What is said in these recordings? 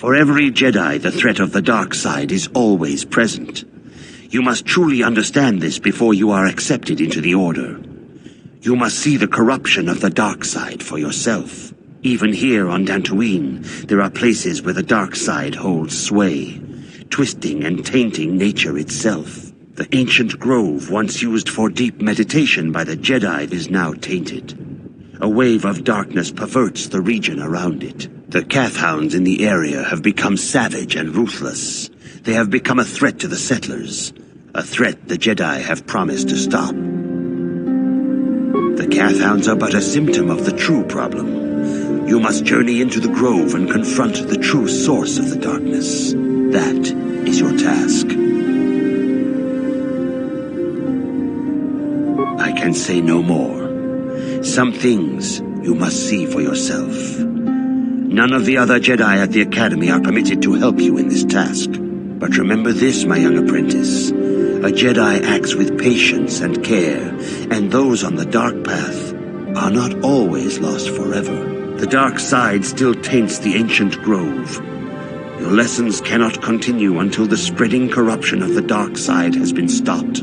For every Jedi, the threat of the dark side is always present. You must truly understand this before you are accepted into the Order. You must see the corruption of the dark side for yourself. Even here on Dantooine, there are places where the dark side holds sway, twisting and tainting nature itself. The ancient grove once used for deep meditation by the Jedi is now tainted. A wave of darkness perverts the region around it. The Kathhounds in the area have become savage and ruthless. They have become a threat to the settlers, a threat the Jedi have promised to stop. The Kathhounds are but a symptom of the true problem. You must journey into the grove and confront the true source of the darkness. That is your task. I can say no more. Some things you must see for yourself. None of the other Jedi at the Academy are permitted to help you in this task. But remember this, my young apprentice. A Jedi acts with patience and care, and those on the dark path are not always lost forever. The dark side still taints the ancient grove. Your lessons cannot continue until the spreading corruption of the dark side has been stopped.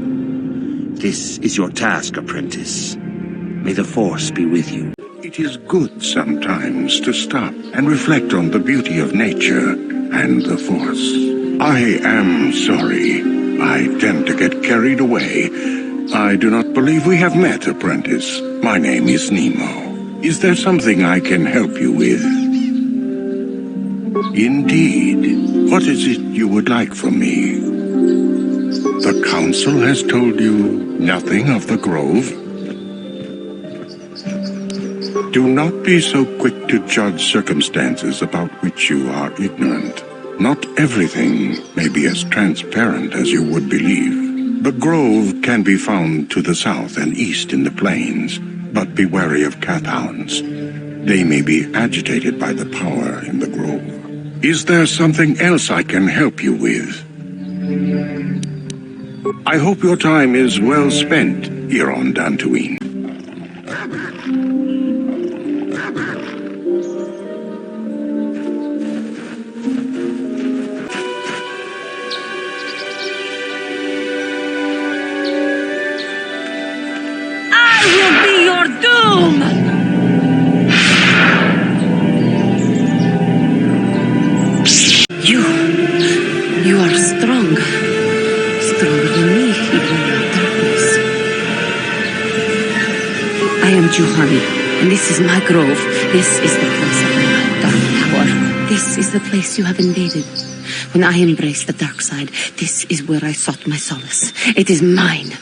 This is your task, apprentice. May the Force be with you. It is good sometimes to stop and reflect on the beauty of nature and the Force. I am sorry. I tend to get carried away. I do not believe we have met, apprentice. My name is Nemo. Is there something I can help you with? Indeed. What is it you would like from me? The Council has told you nothing of the Grove? Do not be so quick to judge circumstances about which you are ignorant. Not everything may be as transparent as you would believe. The Grove can be found to the south and east in the plains, but be wary of Kathhounds. They may be agitated by the power in the Grove. Is there something else I can help you with? I hope your time is well spent here on Dantooine. You are strong. Stronger than me, even in the darkness. I am Juhani, and this is my grove. This is the place of my dark power. This is the place you have invaded. When I embraced the dark side, this is where I sought my solace. It is mine.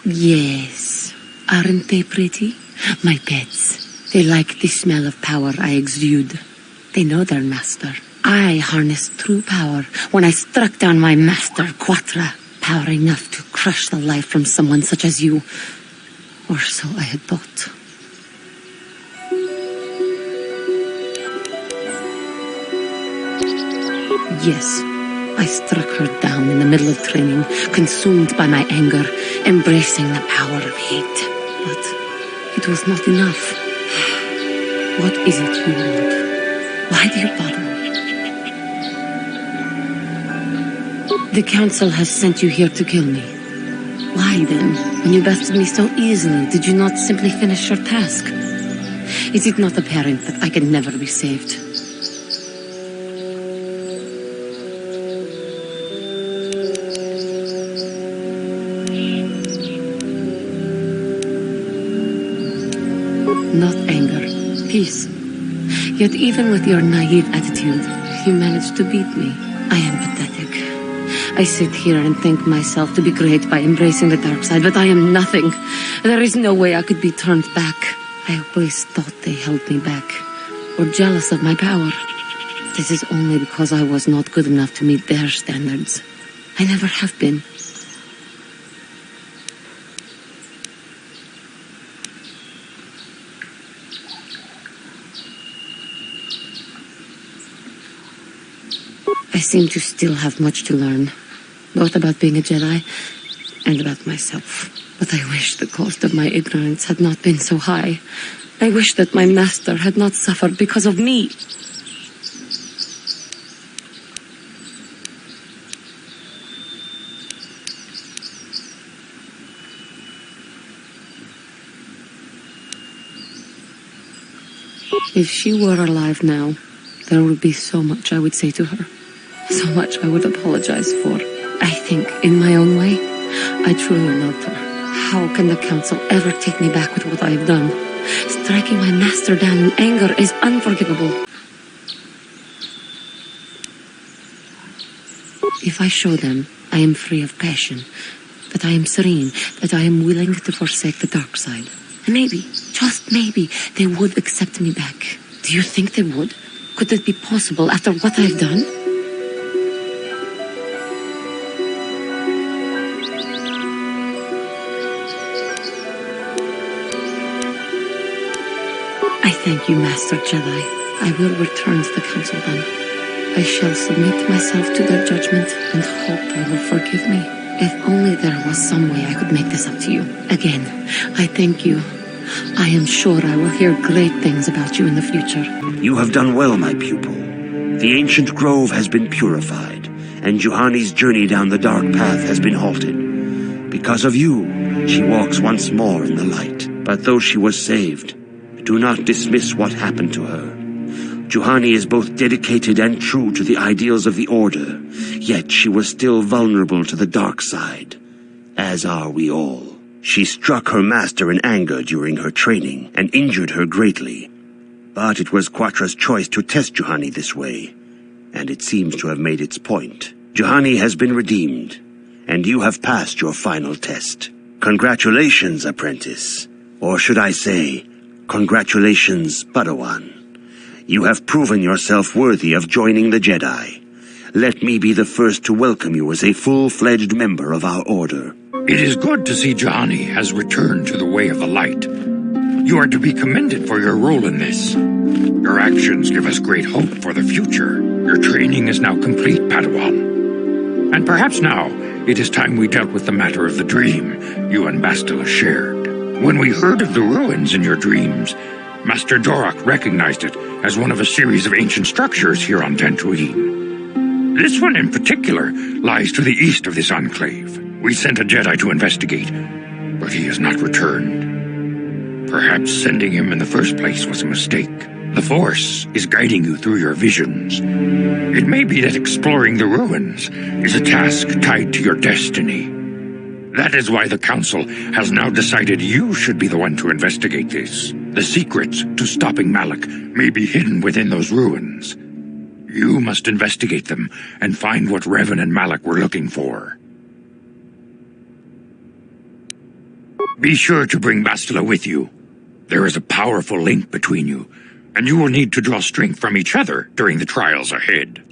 Yes. Aren't they pretty? My pets. They like the smell of power I exude. They know their master. I harnessed true power when I struck down my master, Quatra. Power enough to crush the life from someone such as you. Or so I had thought. Yes, I struck her down in the middle of training, consumed by my anger, embracing the power of hate. But it was not enough. What is it you want? Why do you bother me? The Council has sent you here to kill me. Why then, when you bested me so easily, did you not simply finish your task? Is it not apparent that I can never be saved? Not anger, peace. Yet even with your naive attitude, you managed to beat me. I am pathetic. I sit here and think myself to be great by embracing the dark side, but I am nothing. There is no way I could be turned back. I always thought they held me back, or jealous of my power. This is only because I was not good enough to meet their standards. I never have been. I seem to still have much to learn, both about being a Jedi and about myself. But I wish the cost of my ignorance had not been so high. I wish that my master had not suffered because of me. If she were alive now, there would be so much I would say to her. So much I would apologize for. I think, in my own way, I truly loved her. How can the council ever take me back with what I have done? Striking my master down in anger is unforgivable. If I show them I am free of passion, that I am serene, that I am willing to forsake the dark side, maybe, just maybe, they would accept me back. Do you think they would? Could that be possible after what I've done? I thank you, Master Jedi. I will return to the Council then. I shall submit myself to their judgment and hope they will forgive me. If only there was some way I could make this up to you. Again, I thank you. I am sure I will hear great things about you in the future. You have done well, my pupil. The ancient grove has been purified, and Juhani's journey down the dark path has been halted. Because of you, she walks once more in the light. But though she was saved, do not dismiss what happened to her. Juhani is both dedicated and true to the ideals of the Order, yet she was still vulnerable to the dark side, as are we all. She struck her master in anger during her training and injured her greatly. But it was Quatra's choice to test Juhani this way, and it seems to have made its point. Juhani has been redeemed, and you have passed your final test. Congratulations, apprentice. Or should I say, congratulations, Padawan. You have proven yourself worthy of joining the Jedi. Let me be the first to welcome you as a full-fledged member of our Order. It is good to see Juhani has returned to the way of the light. You are to be commended for your role in this. Your actions give us great hope for the future. Your training is now complete, Padawan. And perhaps now, it is time we dealt with the matter of the dream you and Bastila shared. When we heard of the ruins in your dreams, Master Dorak recognized it as one of a series of ancient structures here on Dantooine. This one in particular lies to the east of this enclave. We sent a Jedi to investigate, but he has not returned. Perhaps sending him in the first place was a mistake. The Force is guiding you through your visions. It may be that exploring the ruins is a task tied to your destiny. That is why the Council has now decided you should be the one to investigate this. The secrets to stopping Malak may be hidden within those ruins. You must investigate them and find what Revan and Malak were looking for. Be sure to bring Bastila with you. There is a powerful link between you, and you will need to draw strength from each other during the trials ahead.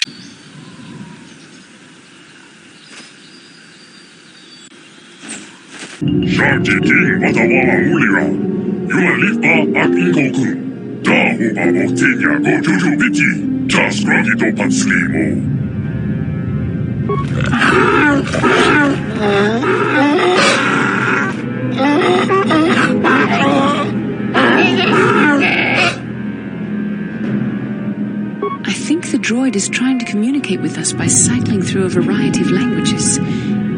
Shartiting Watawa Ulira. Yualipa at Ingoku. Dahuba Motinia go Juju Biti. Just Grandito Patslimo. I think the droid is trying to communicate with us by cycling through a variety of languages.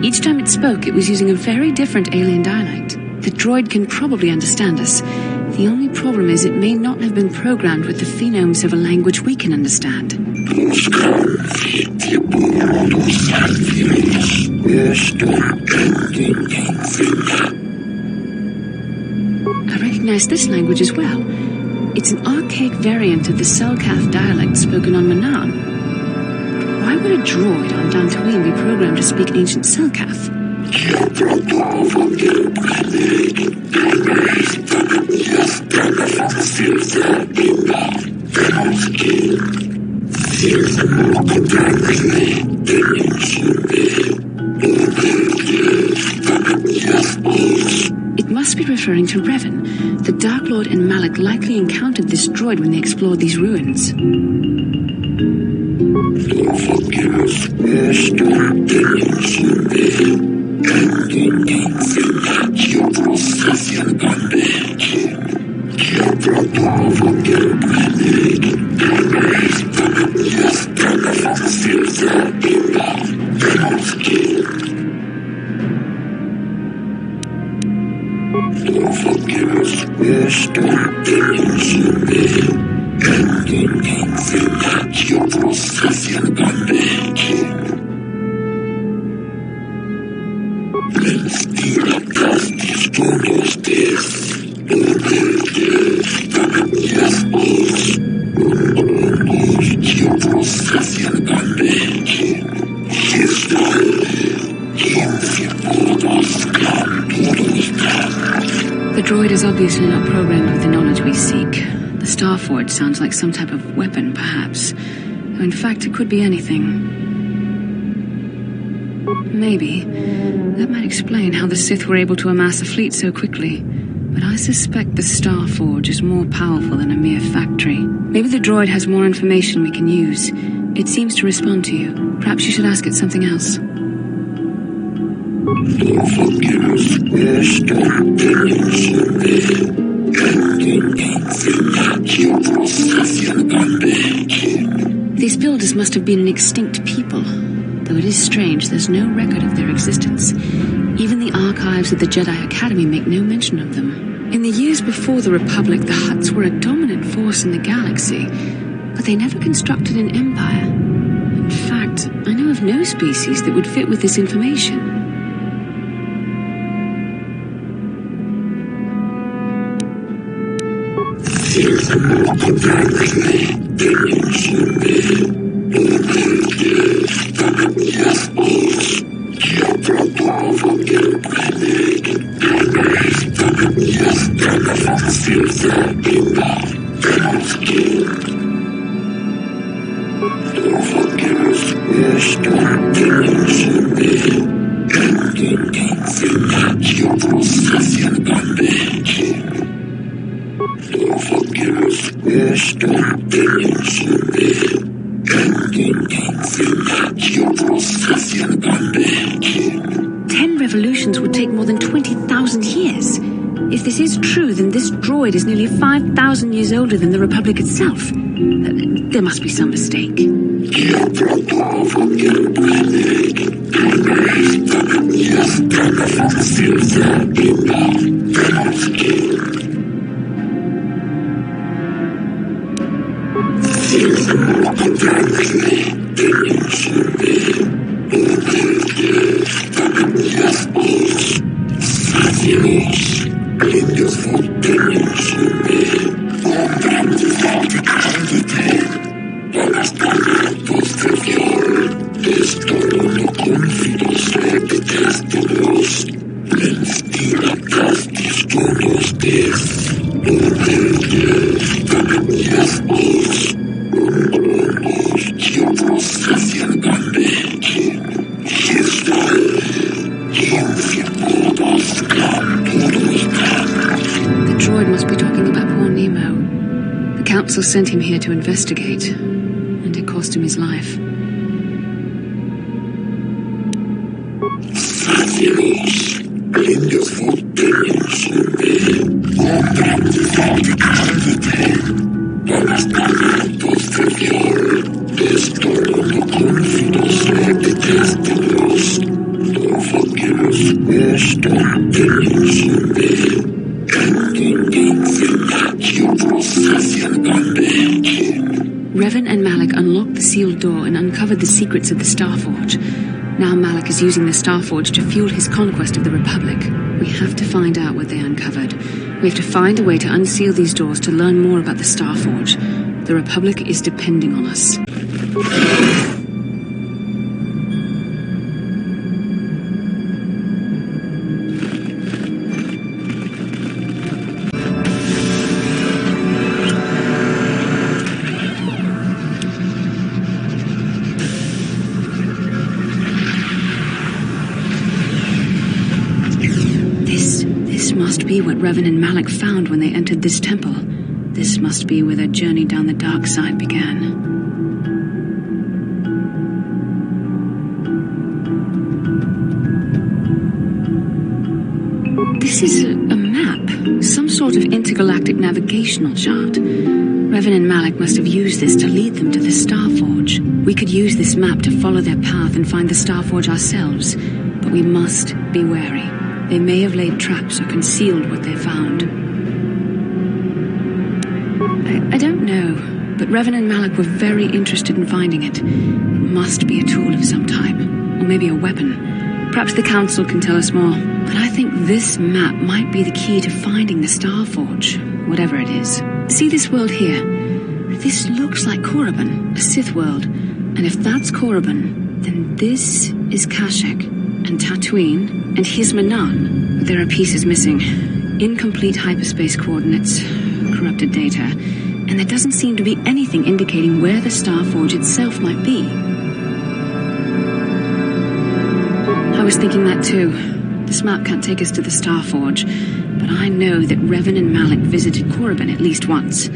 Each time it spoke, it was using a very different alien dialect. The droid can probably understand us. The only problem is it may not have been programmed with the phonemes of a language we can understand. I recognize this language as well. It's an archaic variant of the Selkath dialect spoken on Manaan. Why would a droid on Dantooine be programmed to speak ancient Selkath? It must be referring to Revan. The Dark Lord and Malak likely encountered this droid when they explored these ruins. The droid is obviously not programmed with the knowledge we seek. The Starforge sounds like some type of weapon, perhaps. Though in fact, it could be anything. Maybe. That might explain how the Sith were able to amass a fleet so quickly. But I suspect the Starforge is more powerful than a mere factory. Maybe the droid has more information we can use. It seems to respond to you. Perhaps you should ask it something else. These builders must have been an extinct people. Though it is strange, there's no record of their existence. Even the archives of the Jedi Academy make no mention of them. In the years before the Republic, the Hutts were a dominant force in the galaxy, but they never constructed an empire. In fact, I know of no species that would fit with this information. Revolutions would take more than 20,000 years. If this is true, then this droid is nearly 5,000 years older than the Republic itself. There must be some mistake. Sent him here to investigate, and it cost him his life. Revan and Malak unlocked the sealed door and uncovered the secrets of the Starforge. Now Malak is using the Starforge to fuel his conquest of the Republic. We have to find out what they uncovered. We have to find a way to unseal these doors to learn more about the Starforge. The Republic is depending on us. Be what Revan and Malak found when they entered this temple. This must be where their journey down the dark side began. This is a map. Some sort of intergalactic navigational chart. Revan and Malik must have used this to lead them to the Starforge. We could use this map to follow their path and find the Starforge ourselves, but we must be wary. They may have laid traps or concealed what they found. I don't know, but Revan and Malik were very interested in finding it. It must be a tool of some type, or maybe a weapon. Perhaps the Council can tell us more, but I think this map might be the key to finding the Starforge, whatever it is. See this world here? This looks like Korriban, a Sith world. And if that's Korriban, then this is Kashyyyk, and Tatooine, and here's Manan. But there are pieces missing. Incomplete hyperspace coordinates, corrupted data, and there doesn't seem to be anything indicating where the Starforge itself might be. I was thinking that too. This map can't take us to the Starforge, but I know that Revan and Malik visited Korriban at least once.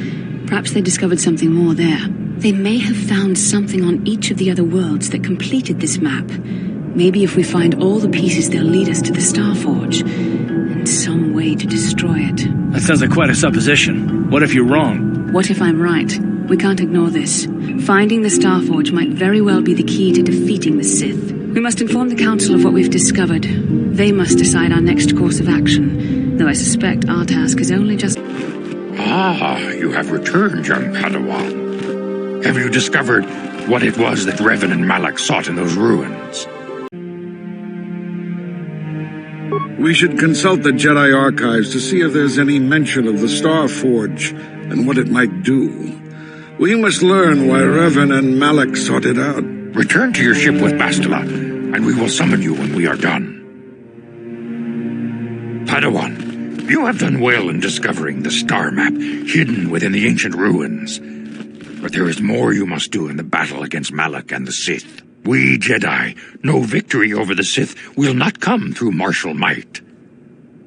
Perhaps they discovered something more there. They may have found something on each of the other worlds that completed this map. Maybe if we find all the pieces, they'll lead us to the Starforge, and some way to destroy it. That sounds like quite a supposition. What if you're wrong? What if I'm right? We can't ignore this. Finding the Starforge might very well be the key to defeating the Sith. We must inform the Council of what we've discovered. They must decide our next course of action, though I suspect our task is only just... Ah, you have returned, young Padawan. Have you discovered what it was that Revan and Malik sought in those ruins? We should consult the Jedi archives to see if there's any mention of the Starforge and what it might do. We must learn why Revan and Malik sought it out. Return to your ship with Bastila, and we will summon you when we are done. Padawan, you have done well in discovering the star map hidden within the ancient ruins. But there is more you must do in the battle against Malik and the Sith. We Jedi know victory over the Sith will not come through martial might.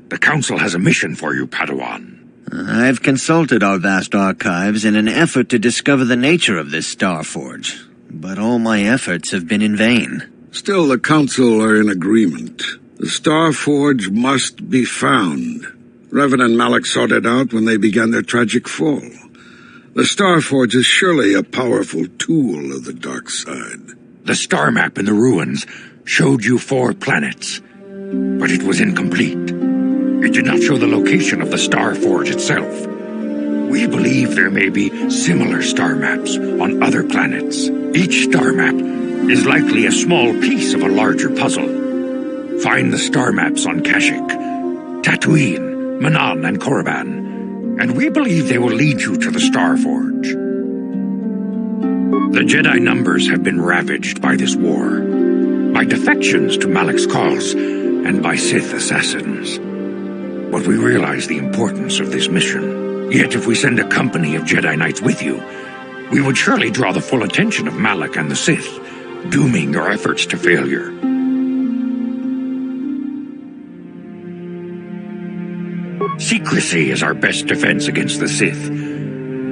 The Council has a mission for you, Padawan. I've consulted our vast archives in an effort to discover the nature of this Starforge, but all my efforts have been in vain. Still, the Council are in agreement. The Starforge must be found. Revan and Malik sought it out when they began their tragic fall. The Starforge is surely a powerful tool of the dark side. The star map in the ruins showed you 4 planets, but it was incomplete. It did not show the location of the Starforge itself. We believe there may be similar star maps on other planets. Each star map is likely a small piece of a larger puzzle. Find the star maps on Kashyyyk, Tatooine, Manan, and Korriban, and we believe they will lead you to the Starforge. The Jedi numbers have been ravaged by this war, by defections to Malik's cause, and by Sith assassins. But we realize the importance of this mission. Yet if we send a company of Jedi Knights with you, we would surely draw the full attention of Malik and the Sith, dooming your efforts to failure. Secrecy is our best defense against the Sith,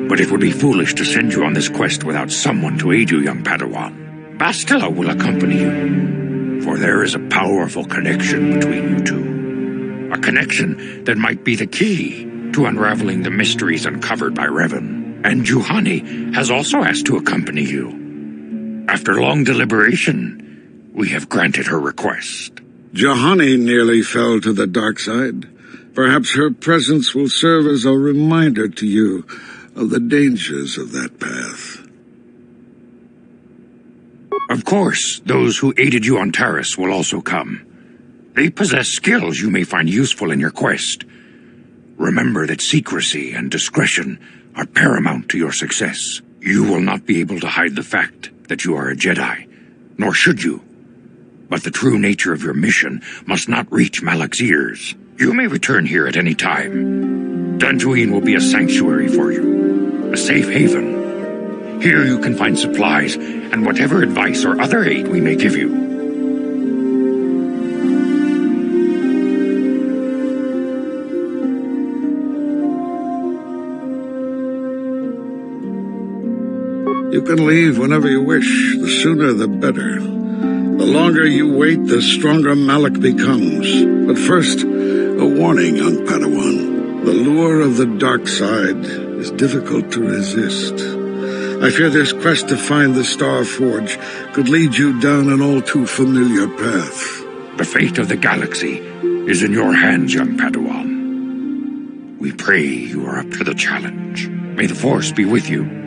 but it would be foolish to send you on this quest without someone to aid you, young Padawan. Bastila will accompany you, for there is a powerful connection between you two. A connection that might be the key to unraveling the mysteries uncovered by Revan. And Juhani has also asked to accompany you. After long deliberation, we have granted her request. Juhani nearly fell to the dark side. Perhaps her presence will serve as a reminder to you of the dangers of that path. Of course, those who aided you on Taris will also come. They possess skills you may find useful in your quest. Remember that secrecy and discretion are paramount to your success. You will not be able to hide the fact that you are a Jedi, nor should you. But the true nature of your mission must not reach Malik's ears. You may return here at any time. Dantooine will be a sanctuary for you, a safe haven. Here you can find supplies and whatever advice or other aid we may give you. You can leave whenever you wish. The sooner the better. The longer you wait, the stronger Malik becomes. But first, a warning, young Padawan. The lure of the dark side is difficult to resist. I fear this quest to find the Star Forge could lead you down an all too familiar path. The fate of the galaxy is in your hands, young Padawan. We pray you are up to the challenge. May the Force be with you.